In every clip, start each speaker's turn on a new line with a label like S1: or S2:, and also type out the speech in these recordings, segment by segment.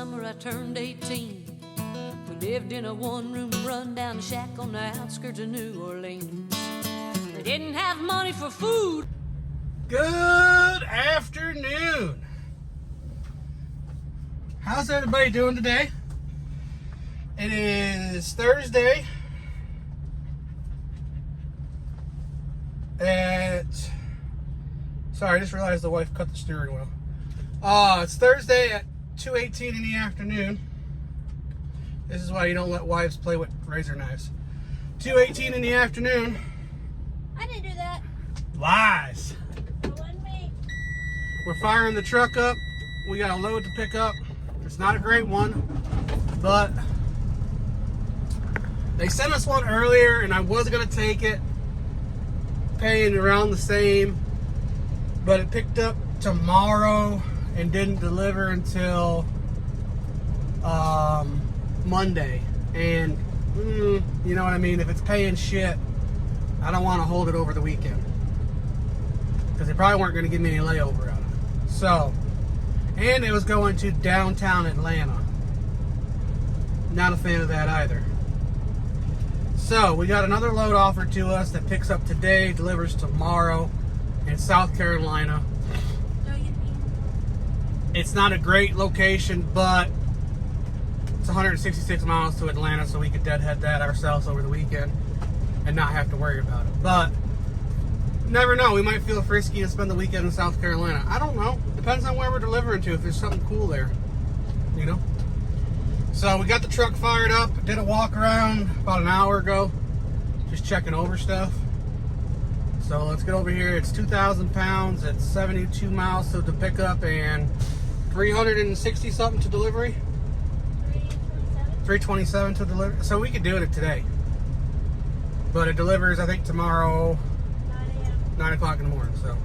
S1: summer I turned 18. We lived in a one-room rundown shack on the outskirts of New Orleans. They didn't have money for food.
S2: Good afternoon. How's everybody doing today? It is Thursday sorry, I just realized the wife cut the steering wheel. It's Thursday at 2:18 in the afternoon. This is why you don't let wives play with razor knives. 2:18 in the afternoon.
S3: I didn't do that.
S2: Lies.
S3: It wasn't me.
S2: We're firing the truck up. We got a load to pick up. It's not a great one, but they sent us one earlier and I was gonna take it, paying around the same, but it picked up tomorrow and didn't deliver until Monday. And you know what I mean? If it's paying shit, I don't want to hold it over the weekend because they probably weren't going to give me any layover out of it. So, and it was going to downtown Atlanta. Not a fan of that either. So we got another load offered to us that picks up today, delivers tomorrow in South Carolina. It's not a great location, but it's 166 miles to Atlanta, so we could deadhead that ourselves over the weekend and not have to worry about it. But never know, we might feel frisky and spend the weekend in South Carolina. I don't know. Depends on where we're delivering to, if there's something cool there, you know? So we got the truck fired up, did a walk around about an hour ago, just checking over stuff. So let's get over here. It's 2,000 pounds, it's 72 miles to the pickup and 360 something to delivery. 327 to deliver. So we could do it today. But it delivers, I think, tomorrow, 9 o'clock in the morning. So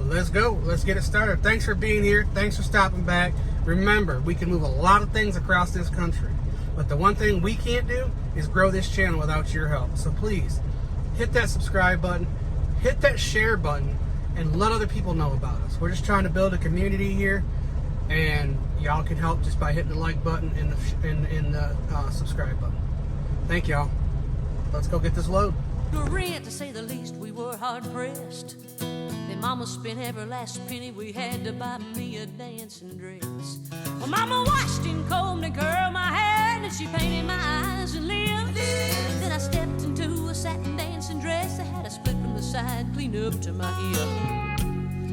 S2: let's go. Let's get it started. Thanks for being here. Thanks for stopping back. Remember, we can move a lot of things across this country. But the one thing we can't do is grow this channel without your help. So please, hit that subscribe button, hit that share button, and let other people know about us. We're just trying to build a community here, and y'all can help just by hitting the like button and the subscribe button. Thank y'all. Let's go get this load.
S1: Rent, to say the least, we were hard pressed. Then Mama spent every last penny we had to buy me a dancing dress. Well, Mama washed and combed and curled my hair, and she painted my eyes and lips. Then I stepped into a satin dancing dress that had a split from the side, clean up to my hip.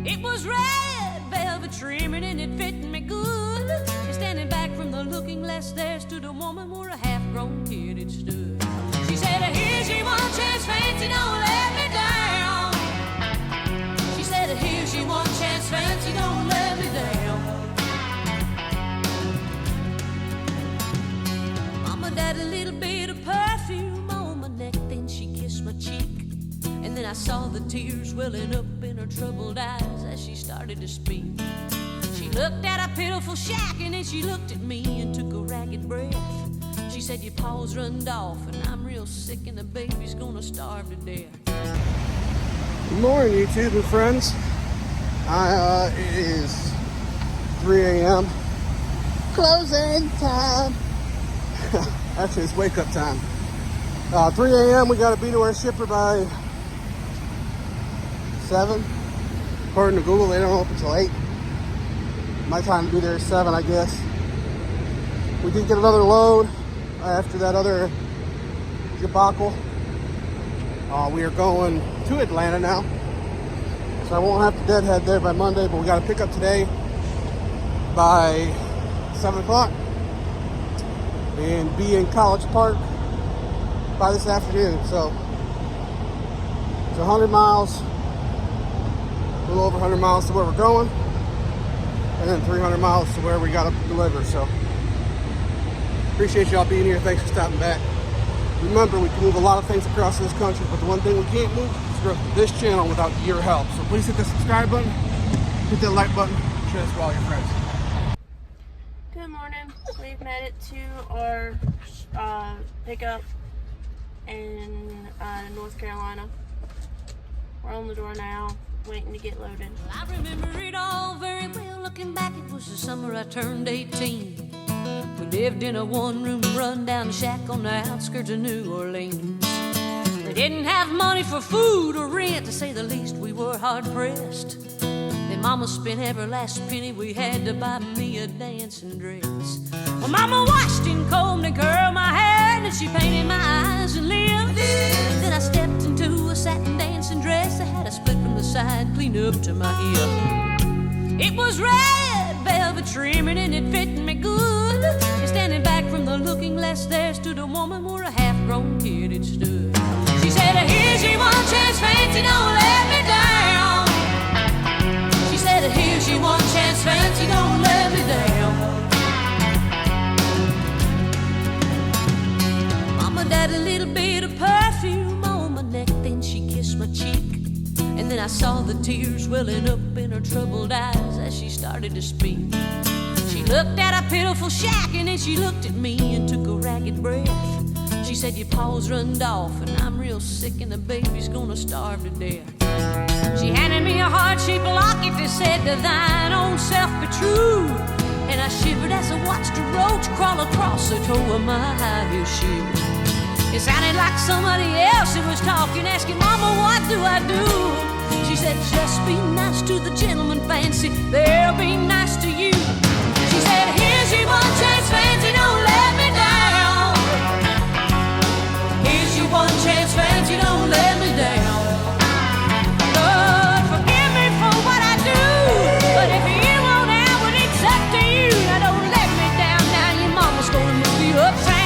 S1: It was red velvet trimming and it fit me good. And standing back from the looking glass, there stood a woman where a half-grown kid had stood. She said, "Here's your one chance, fancy, don't let me down." She said, "Here's your one chance, fancy, don't let me down." Mama died a little bit of perfume on my neck, then she kissed my cheek. And then I saw the tears welling up in her troubled eyes as she started to speak. She looked at a pitiful shack and then she looked at me and took a ragged breath. She said, "Your paws runned off and I'm real sick and the baby's gonna starve to death."
S2: Good morning, YouTube and friends. It is 3 a.m. Closing time. Actually, it's wake up time. 3 a.m. We got to be to our shipper by 7. According to Google, they don't open until 8. My time to be there is 7, I guess. We did get another load after that other debacle. We are going to Atlanta now, so I won't have to deadhead there by Monday, but we got to pick up today by 7 o'clock and be in College Park by this afternoon. So it's 100 miles, a little over 100 miles to where we're going, and then 300 miles to where we got to deliver. So appreciate y'all being here. Thanks for stopping back. Remember, we can move a lot of things across this country, but the one thing we can't move is grow this channel without your help. So please hit the subscribe button, hit that like button, share this with all your friends.
S3: Good morning. We've made it to our pickup in North Carolina. We're on the door now. waiting to get loaded.
S1: I remember it all very well. Looking back, it was the summer I turned 18. We lived in a one-room run-down shack on the outskirts of New Orleans. We didn't have money for food or rent, to say the least. We were hard-pressed. Then Mama spent every last penny we had to buy me a dancing dress. Well, Mama washed and combed and curled my hair, and she painted my eyes and lips. Then I stepped into a satin dancing dress that had a split from the side clean up to my hip. It was red velvet trimming and it fit me good. And standing back from the looking glass there stood a woman where a half-grown kid had stood. She said, here's your one chance, fancy, don't let me down. She said, here's your one chance, fancy, don't let me down. Mama died a little bit of perfume on my neck, then she kissed my cheek. And then I saw the tears welling up in her troubled eyes as she started to speak. She looked at a pitiful shack and then she looked at me and took a ragged breath. She said, your paws runned off and I'm real sick and the baby's gonna starve to death. She handed me a heart-shaped locket that said, to thine own self be true. And I shivered as I watched a roach crawl across the toe of my high-heel shoe. It sounded like somebody else who was talking, asking, Mama, what do I do? She said, just be nice to the gentleman, fancy, they'll be nice to you. She said, here's your one chance, fancy, don't let me down. Here's your one chance, fancy, don't let me down. Lord, forgive me for what I do, but if you want out, well, it's up to you. Now don't let me down, now your mama's gonna move you uptown.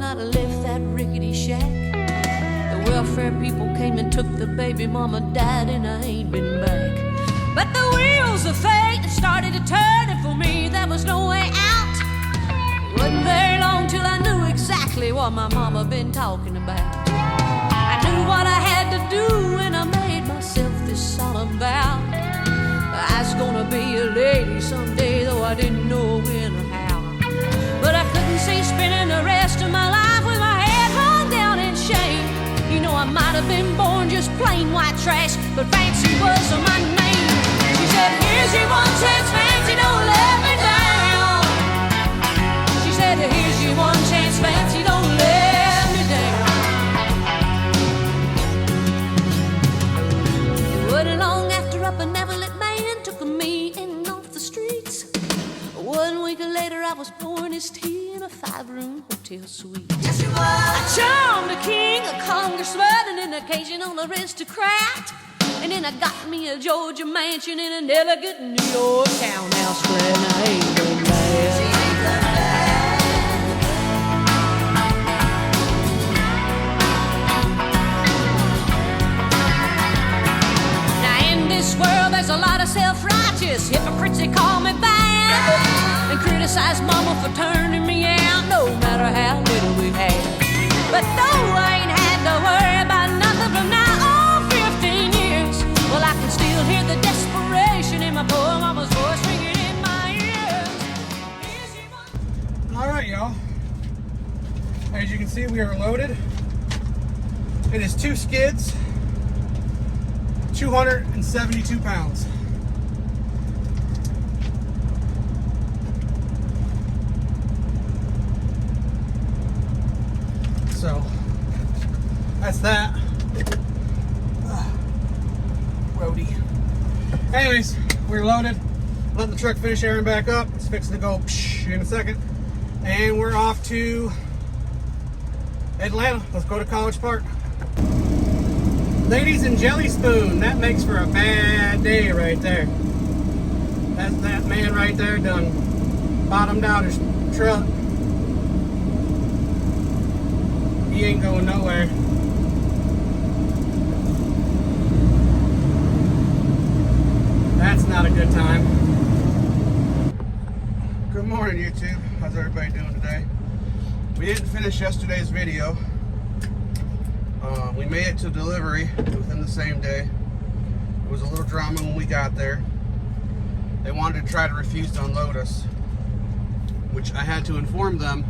S1: I left that rickety shack. The welfare people came and took the baby. Mama died and I ain't been back. But the wheels of fate started to turn, and for me there was no way out. It wasn't very long till I knew exactly what my mama been talking about. I knew what I had to do and I made myself this solemn vow. I was gonna be a lady someday, though I didn't know when or how. But I couldn't see spending the rest of my life with my head hung down in shame. You know, I might have been born just plain white trash, but fancy was my name. She said, here's your one chance, fancy, don't let me down. She said, here's your one chance, fancy, don't let me down. It wasn't long after a benevolent man took me in off the streets. 1 week later I was pouring his tea in a 5-room hotel suite. Yes, you were. I charmed a king, a congressman, and an occasional aristocrat. And then I got me a Georgia mansion in an elegant New York townhouse flat. And I ain't been mad. Now in this world there's a lot of self-righteous hypocrites that call me bad and criticize Mama for turning me out, no matter how little we've had. But though I ain't had to worry about nothing from now on 15 years, well, I can still hear the desperation in my poor mama's voice ringing in my ears.
S2: All right, y'all. As you can see, we are loaded. It is 2 skids, 272 pounds. So that's that. Roadie. Anyways, we're loaded. Letting the truck finish airing back up. It's fixing to go in a second. And we're off to Atlanta. Let's go to College Park. Ladies and Jelly Spoon. That makes for a bad day right there. That's that man right there done bottomed out his truck. He ain't going nowhere. That's not a good time. Good morning, YouTube. How's everybody doing today? We didn't finish yesterday's video. We made it to delivery within the same day. It was a little drama when we got there. They wanted to try to refuse to unload us, which I had to inform them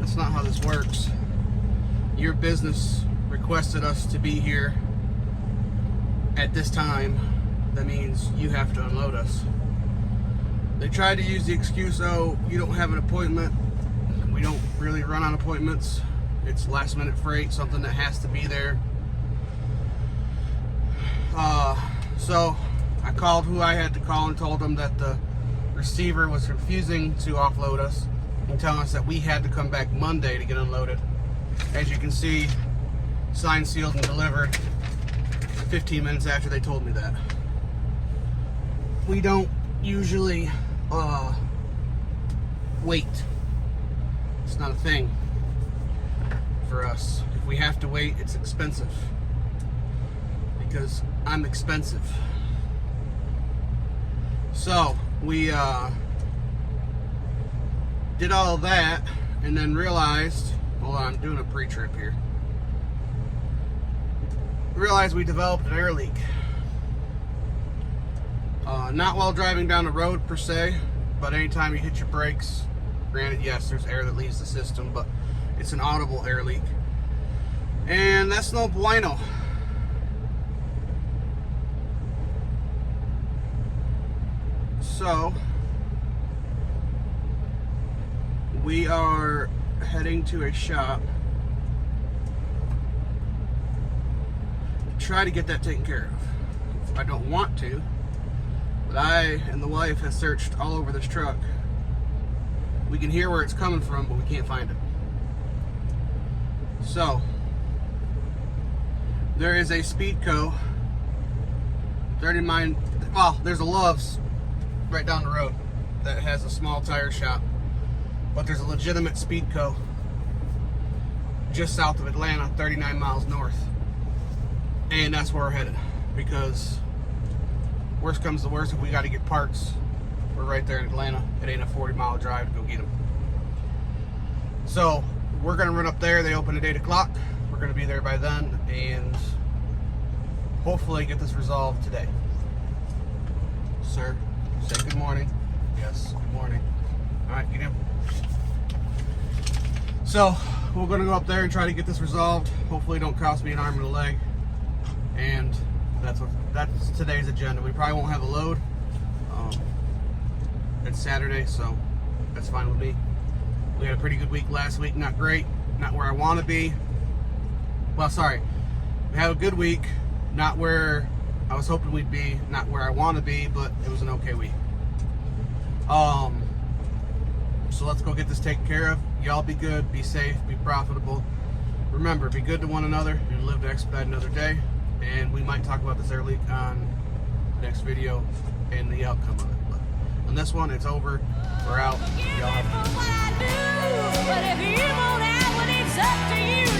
S2: That's not how this works. Your business requested us to be here at this time. That means you have to unload us. They tried to use the excuse, oh, you don't have an appointment. We don't really run on appointments. It's last minute freight, something that has to be there. So I called who I had to call and told them that the receiver was refusing to offload us and telling us that we had to come back Monday to get unloaded. As you can see, signed, sealed, and delivered 15 minutes after they told me that. We don't usually wait. It's not a thing for us. If we have to wait, it's expensive. Because I'm expensive. So we did all of that and then realized, hold on, I'm doing a pre-trip here. Realized we developed an air leak. Not while driving down the road per se, but anytime you hit your brakes, granted, yes, there's air that leaves the system, but it's an audible air leak. And that's no bueno. So, we are heading to a shop to try to get that taken care of. I don't want to, but I and the wife have searched all over this truck. We can hear where it's coming from, but we can't find it. So, there is a Speedco 39, well, there's a Love's right down the road that has a small tire shop, but there's a legitimate Speedco just south of Atlanta, 39 miles north, and that's where we're headed, because worst comes to worst, if we got to get parts, we're right there in Atlanta. It ain't a 40-mile drive to go get them. So we're gonna run up there. They open at 8 o'clock. We're gonna be there by then and hopefully get this resolved today. Sir, say good morning. Yes, good morning. All right, get in. So we're gonna go up there and try to get this resolved. Hopefully it don't cost me an arm and a leg. And that's today's agenda. We probably won't have a load. It's Saturday, so that's fine with me. We had a pretty good week last week. Not great, not where I want to be. Well, sorry. We had a good week, not where I was hoping we'd be, not where I want to be, but it was an okay week. So let's go get this taken care of. Y'all be good, be safe, be profitable. Remember, be good to one another and live to expedite another day. And we might talk about this air leak on the next video and the outcome of it. But on this one, it's over. We're out. Y'all have
S1: But if you won't have it, it's up to you.